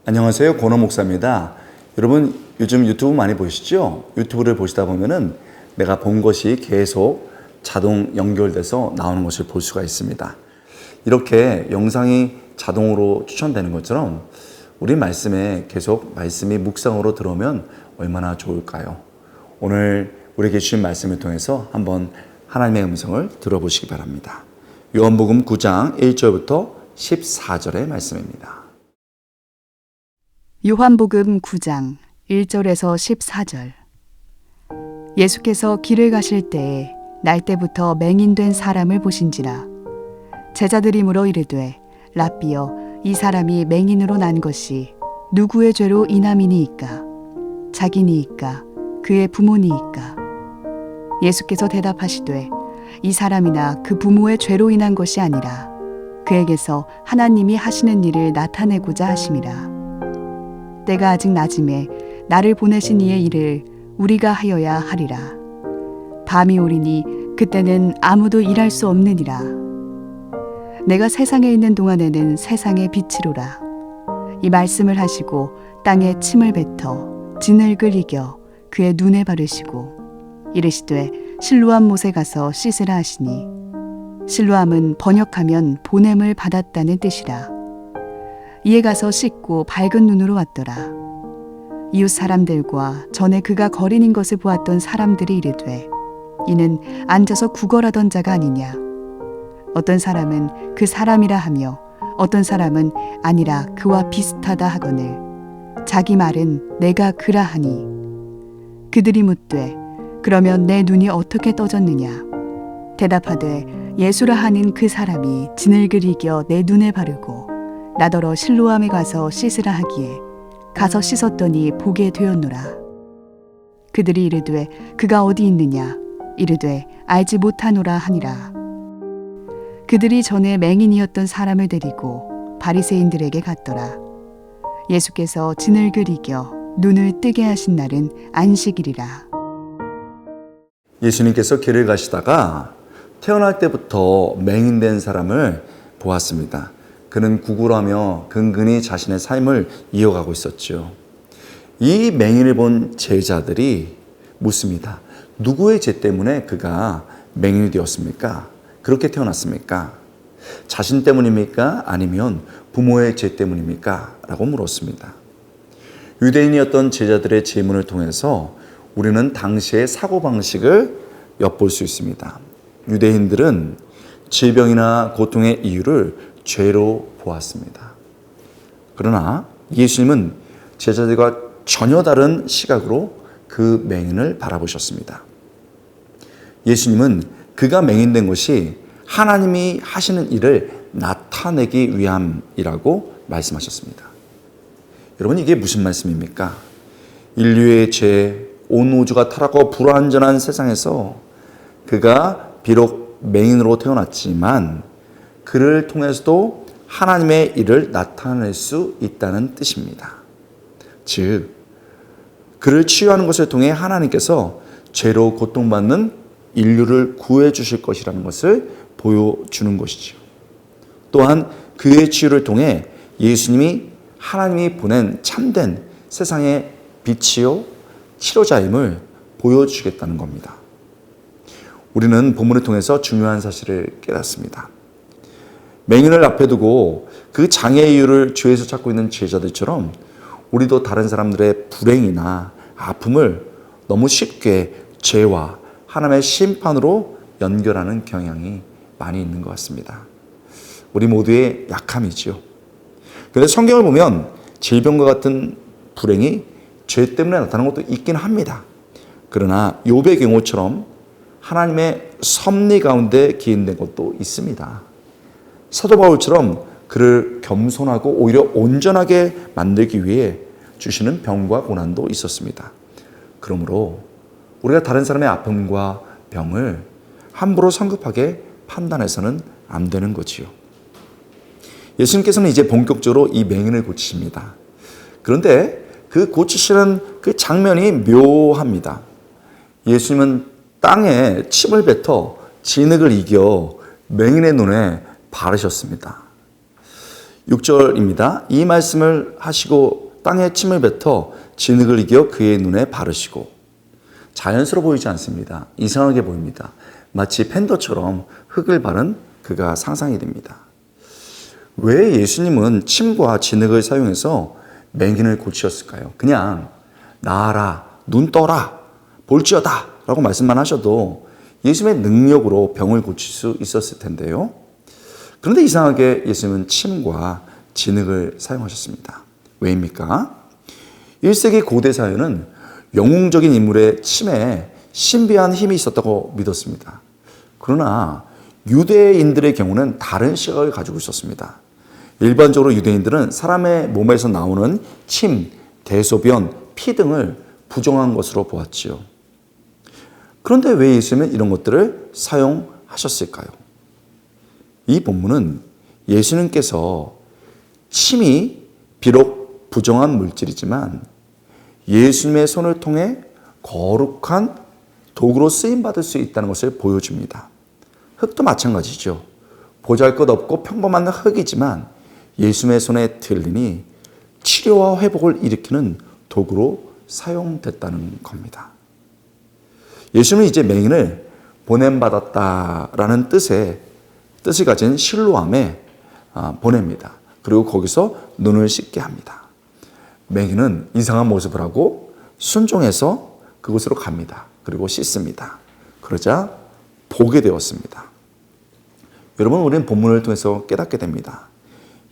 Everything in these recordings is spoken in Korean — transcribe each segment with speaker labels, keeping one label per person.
Speaker 1: 안녕하세요. 권호 목사입니다. 여러분 요즘 유튜브 많이 보시죠? 유튜브를 보시다 보면은 내가 본 것이 계속 자동 연결돼서 나오는 것을 볼 수가 있습니다. 이렇게 영상이 자동으로 추천되는 것처럼 우리 말씀에 계속 말씀이 묵상으로 들어오면 얼마나 좋을까요? 오늘 우리에게 주신 말씀을 통해서 한번 하나님의 음성을 들어보시기 바랍니다. 요한복음 9장 1절부터 14절의 말씀입니다.
Speaker 2: 요한복음 9장 1절에서 14절. 예수께서 길을 가실 때에 날때부터 맹인된 사람을 보신지라. 제자들이 물어 이르되 랍비여, 이 사람이 맹인으로 난 것이 누구의 죄로 인함이니이까? 자기니이까? 그의 부모니이까? 예수께서 대답하시되 이 사람이나 그 부모의 죄로 인한 것이 아니라 그에게서 하나님이 하시는 일을 나타내고자 하심이라. 때가 아직 낮음에 나를 보내신 이의 일을 우리가 하여야 하리라. 밤이 오리니 그때는 아무도 일할 수 없느니라. 내가 세상에 있는 동안에는 세상의 빛이로라. 이 말씀을 하시고 땅에 침을 뱉어 진흙을 이겨 그의 눈에 바르시고 이르시되 실로암 못에 가서 씻으라 하시니, 실로암은 번역하면 보냄을 받았다는 뜻이라. 이에 가서 씻고 밝은 눈으로 왔더라. 이웃 사람들과 전에 그가 거린인 것을 보았던 사람들이 이르되 이는 앉아서 구걸하던 자가 아니냐. 어떤 사람은 그 사람이라 하며 어떤 사람은 아니라 그와 비슷하다 하거늘 자기 말은 내가 그라 하니, 그들이 묻되 그러면 내 눈이 어떻게 떠졌느냐. 대답하되 예수라 하는 그 사람이 진흙을 이겨 내 눈에 바르고 나더러 실로암에 가서 씻으라 하기에 가서 씻었더니 보게 되었노라. 그들이 이르되 그가 어디 있느냐. 이르되 알지 못하노라 하니라. 그들이 전에 맹인이었던 사람을 데리고 바리새인들에게 갔더라. 예수께서 진흙을 이겨 눈을 뜨게 하신 날은 안식일이라.
Speaker 1: 예수님께서 길을 가시다가 태어날 때부터 맹인된 사람을 보았습니다. 그는 구걸하며 근근히 자신의 삶을 이어가고 있었죠. 이 맹인을 본 제자들이 묻습니다. 누구의 죄 때문에 그가 맹인이 되었습니까? 그렇게 태어났습니까? 자신 때문입니까? 아니면 부모의 죄 때문입니까? 라고 물었습니다. 유대인이었던 제자들의 질문을 통해서 우리는 당시의 사고방식을 엿볼 수 있습니다. 유대인들은 질병이나 고통의 이유를 죄로 보았습니다. 그러나 예수님은 제자들과 전혀 다른 시각으로 그 맹인을 바라보셨습니다. 예수님은 그가 맹인된 것이 하나님이 하시는 일을 나타내기 위함이라고 말씀하셨습니다. 여러분, 이게 무슨 말씀입니까? 인류의 죄, 온 우주가 타락하고 불완전한 세상에서 그가 비록 맹인으로 태어났지만 그를 통해서도 하나님의 일을 나타낼 수 있다는 뜻입니다. 즉, 그를 치유하는 것을 통해 하나님께서 죄로 고통받는 인류를 구해 주실 것이라는 것을 보여주는 것이죠. 또한 그의 치유를 통해 예수님이 하나님이 보낸 참된 세상의 빛이요 치료자임을 보여주겠다는 겁니다. 우리는 본문을 통해서 중요한 사실을 깨닫습니다. 맹인을 앞에 두고 그 장애의 이유를 죄에서 찾고 있는 제자들처럼 우리도 다른 사람들의 불행이나 아픔을 너무 쉽게 죄와 하나님의 심판으로 연결하는 경향이 많이 있는 것 같습니다. 우리 모두의 약함이지요. 그런데 성경을 보면 질병과 같은 불행이 죄 때문에 나타나는 것도 있긴 합니다. 그러나 욥의 경우처럼 하나님의 섭리 가운데 기인된 것도 있습니다. 사도 바울처럼 그를 겸손하고 오히려 온전하게 만들기 위해 주시는 병과 고난도 있었습니다. 그러므로 우리가 다른 사람의 아픔과 병을 함부로 성급하게 판단해서는 안 되는 거지요. 예수님께서는 이제 본격적으로 이 맹인을 고치십니다. 그런데 그 고치시는 그 장면이 묘합니다. 예수님은 땅에 침을 뱉어 진흙을 이겨 맹인의 눈에 바르셨습니다. 6절입니다. 이 말씀을 하시고 땅에 침을 뱉어 진흙을 이겨 그의 눈에 바르시고. 자연스러워 보이지 않습니다. 이상하게 보입니다. 마치 팬더처럼 흙을 바른 그가 상상이 됩니다. 왜 예수님은 침과 진흙을 사용해서 맹인을 고치셨을까요? 그냥 나아라, 눈 떠라, 볼지어다 라고 말씀만 하셔도 예수님의 능력으로 병을 고칠 수 있었을 텐데요. 그런데 이상하게 예수님은 침과 진흙을 사용하셨습니다. 왜입니까? 1세기 고대 사회는 영웅적인 인물의 침에 신비한 힘이 있었다고 믿었습니다. 그러나 유대인들의 경우는 다른 시각을 가지고 있었습니다. 일반적으로 유대인들은 사람의 몸에서 나오는 침, 대소변, 피 등을 부정한 것으로 보았지요. 그런데 왜 예수님은 이런 것들을 사용하셨을까요? 이 본문은 예수님께서 침이 비록 부정한 물질이지만 예수님의 손을 통해 거룩한 도구로 쓰임받을 수 있다는 것을 보여줍니다. 흙도 마찬가지죠. 보잘것없고 평범한 흙이지만 예수님의 손에 들리니 치료와 회복을 일으키는 도구로 사용됐다는 겁니다. 예수님은 이제 맹인을 보냄받았다라는 뜻을 가진 실로암에 보냅니다. 그리고 거기서 눈을 씻게 합니다. 맹인은 이상한 모습을 하고 순종해서 그곳으로 갑니다. 그리고 씻습니다. 그러자 보게 되었습니다. 여러분, 우리는 본문을 통해서 깨닫게 됩니다.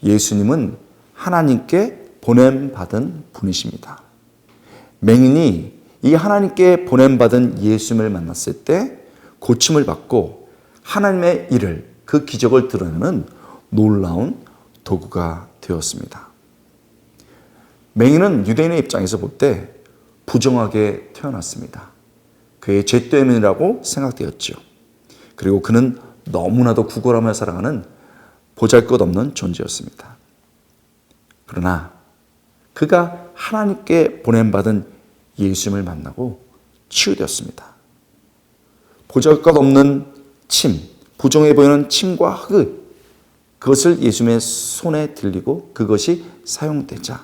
Speaker 1: 예수님은 하나님께 보냄받은 분이십니다. 맹인이 이 하나님께 보냄받은 예수님을 만났을 때 고침을 받고 하나님의 일을, 그 기적을 드러내는 놀라운 도구가 되었습니다. 맹인은 유대인의 입장에서 볼 때 부정하게 태어났습니다. 그의 죄 때문이라고 생각되었죠. 그리고 그는 너무나도 구걸하며 살아가는 보잘것없는 존재였습니다. 그러나 그가 하나님께 보냄받은 예수님을 만나고 치유되었습니다. 보잘것없는 침, 부정해 보이는 침과 흙을, 그것을 예수님의 손에 들리고 그것이 사용되자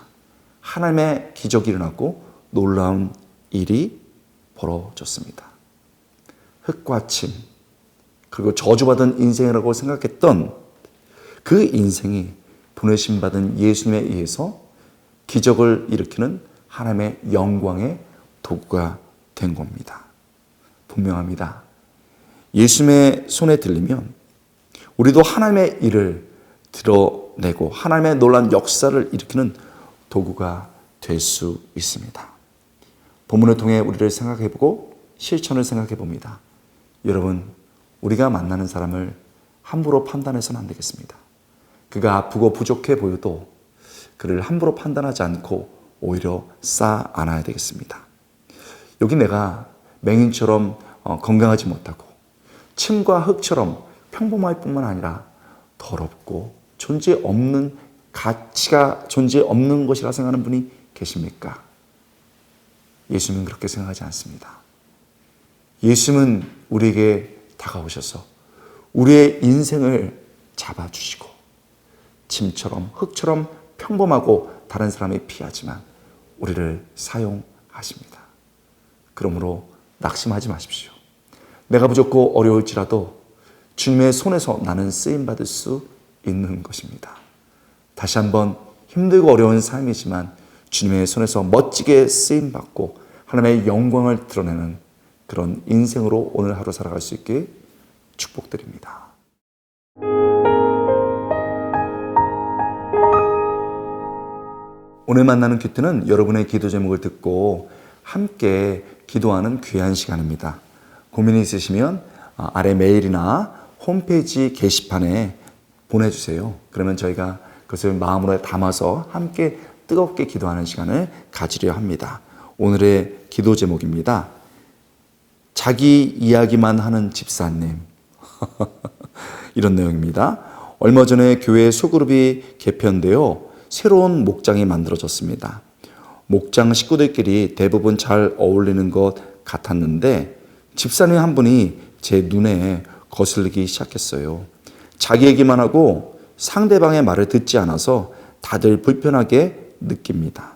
Speaker 1: 하나님의 기적이 일어났고 놀라운 일이 벌어졌습니다. 흙과 침, 그리고 저주받은 인생이라고 생각했던 그 인생이 보내심 받은 예수님에 의해서 기적을 일으키는 하나님의 영광의 도구가 된 겁니다. 분명합니다. 예수님의 손에 들리면 우리도 하나님의 일을 드러내고 하나님의 놀라운 역사를 일으키는 도구가 될 수 있습니다. 본문을 통해 우리를 생각해보고 실천을 생각해봅니다. 여러분, 우리가 만나는 사람을 함부로 판단해서는 안 되겠습니다. 그가 아프고 부족해 보여도 그를 함부로 판단하지 않고 오히려 쌓아 안아야 되겠습니다. 여기 내가 맹인처럼 건강하지 못하고 침과 흙처럼 평범할 뿐만 아니라 더럽고 존재 없는 가치가 존재 없는 것이라 생각하는 분이 계십니까? 예수님은 그렇게 생각하지 않습니다. 예수님은 우리에게 다가오셔서 우리의 인생을 잡아주시고 침처럼 흙처럼 평범하고 다른 사람이 피하지만 우리를 사용하십니다. 그러므로 낙심하지 마십시오. 내가 부족고 어려울지라도 주님의 손에서 나는 쓰임받을 수 있는 것입니다. 다시 한번 힘들고 어려운 삶이지만 주님의 손에서 멋지게 쓰임받고 하나님의 영광을 드러내는 그런 인생으로 오늘 하루 살아갈 수 있게 축복드립니다. 오늘 만나는 큐트는 여러분의 기도 제목을 듣고 함께 기도하는 귀한 시간입니다. 고민이 있으시면 아래 메일이나 홈페이지 게시판에 보내주세요. 그러면 저희가 그것을 마음으로 담아서 함께 뜨겁게 기도하는 시간을 가지려 합니다. 오늘의 기도 제목입니다. 자기 이야기만 하는 집사님. 이런 내용입니다. 얼마 전에 교회 소그룹이 개편되어 새로운 목장이 만들어졌습니다. 목장 식구들끼리 대부분 잘 어울리는 것 같았는데 집사님 한 분이 제 눈에 거슬리기 시작했어요. 자기 얘기만 하고 상대방의 말을 듣지 않아서 다들 불편하게 느낍니다.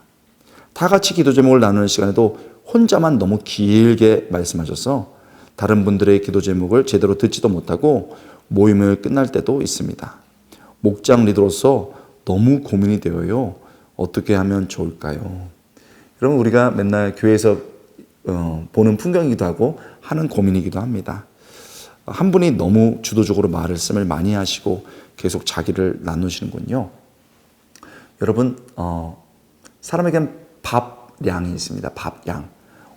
Speaker 1: 다 같이 기도 제목을 나누는 시간에도 혼자만 너무 길게 말씀하셔서 다른 분들의 기도 제목을 제대로 듣지도 못하고 모임을 끝날 때도 있습니다. 목장 리더로서 너무 고민이 되어요. 어떻게 하면 좋을까요? 여러분, 우리가 맨날 교회에서 보는 풍경이기도 하고 하는 고민이기도 합니다. 한 분이 너무 주도적으로 말씀을 많이 하시고 계속 자기를 나누시는군요. 여러분, 사람에겐 밥량이 있습니다. 밥량.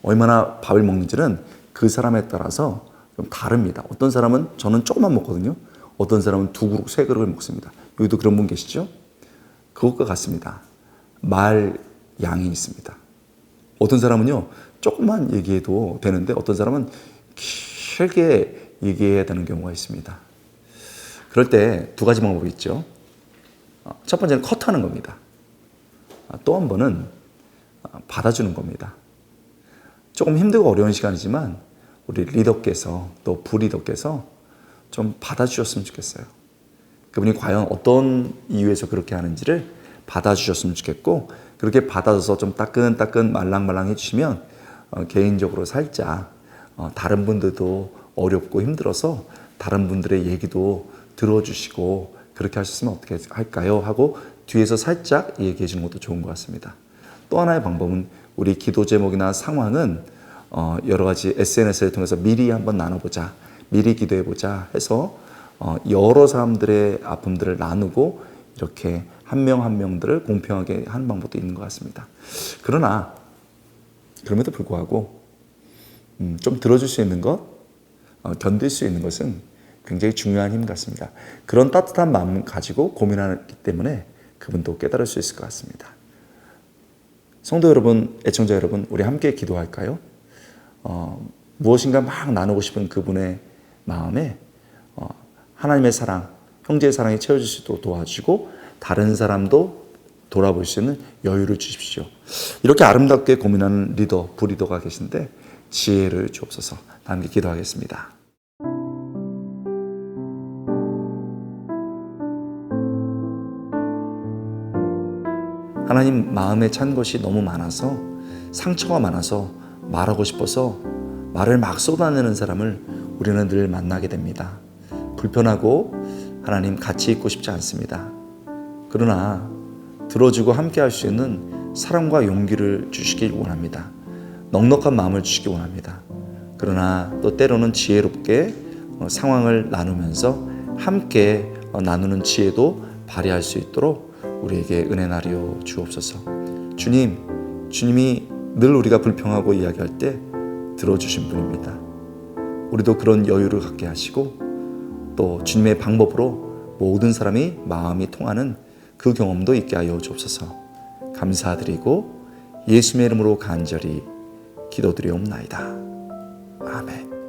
Speaker 1: 얼마나 밥을 먹는지는 그 사람에 따라서 좀 다릅니다. 어떤 사람은, 저는 조금만 먹거든요. 어떤 사람은 2그릇, 3그릇을 먹습니다. 여기도 그런 분 계시죠? 그것과 같습니다. 말량이 있습니다. 어떤 사람은요, 조금만 얘기해도 되는데 어떤 사람은 길게 얘기해야 되는 경우가 있습니다. 그럴 때 2가지 방법이 있죠. 첫 번째는 컷하는 겁니다. 또 한 번은 받아주는 겁니다. 조금 힘들고 어려운 시간이지만 우리 리더께서 또 부리더께서 좀 받아주셨으면 좋겠어요. 그분이 과연 어떤 이유에서 그렇게 하는지를 받아주셨으면 좋겠고, 그렇게 받아줘서 좀 따끈따끈 말랑말랑 해주시면 개인적으로 살짝 다른 분들도 어렵고 힘들어서 다른 분들의 얘기도 들어주시고 그렇게 하셨으면 어떻게 할까요? 하고 뒤에서 살짝 얘기해 주는 것도 좋은 것 같습니다. 또 하나의 방법은 우리 기도 제목이나 상황은 여러 가지 SNS를 통해서 미리 한번 나눠보자, 미리 기도해보자 해서 여러 사람들의 아픔들을 나누고 이렇게 한 명 한 명들을 공평하게 하는 방법도 있는 것 같습니다. 그러나 그럼에도 불구하고 좀 들어줄 수 있는 것, 견딜 수 있는 것은 굉장히 중요한 힘 같습니다. 그런 따뜻한 마음 가지고 고민하기 때문에 그분도 깨달을 수 있을 것 같습니다. 성도 여러분, 애청자 여러분, 우리 함께 기도할까요? 무엇인가 막 나누고 싶은 그분의 마음에 하나님의 사랑, 형제의 사랑이 채워질 수 있도록 도와주시고 다른 사람도 돌아볼 수 있는 여유를 주십시오. 이렇게 아름답게 고민하는 리더, 부리더가 계신데 지혜를 주옵소서. 함께 기도하겠습니다. 하나님, 마음에 찬 것이 너무 많아서, 상처가 많아서 말하고 싶어서 말을 막 쏟아내는 사람을 우리는 늘 만나게 됩니다. 불편하고 하나님 같이 있고 싶지 않습니다. 그러나 들어주고 함께 할 수 있는 사랑과 용기를 주시길 원합니다. 넉넉한 마음을 주시기 원합니다. 그러나 또 때로는 지혜롭게 상황을 나누면서 함께 나누는 지혜도 발휘할 수 있도록 우리에게 은혜 나려 주옵소서. 주님이 늘 우리가 불평하고 이야기할 때 들어주신 분입니다. 우리도 그런 여유를 갖게 하시고 또 주님의 방법으로 모든 사람이 마음이 통하는 그 경험도 있게 하여 주옵소서. 감사드리고 예수님의 이름으로 간절히 기도드리옵나이다. 아멘.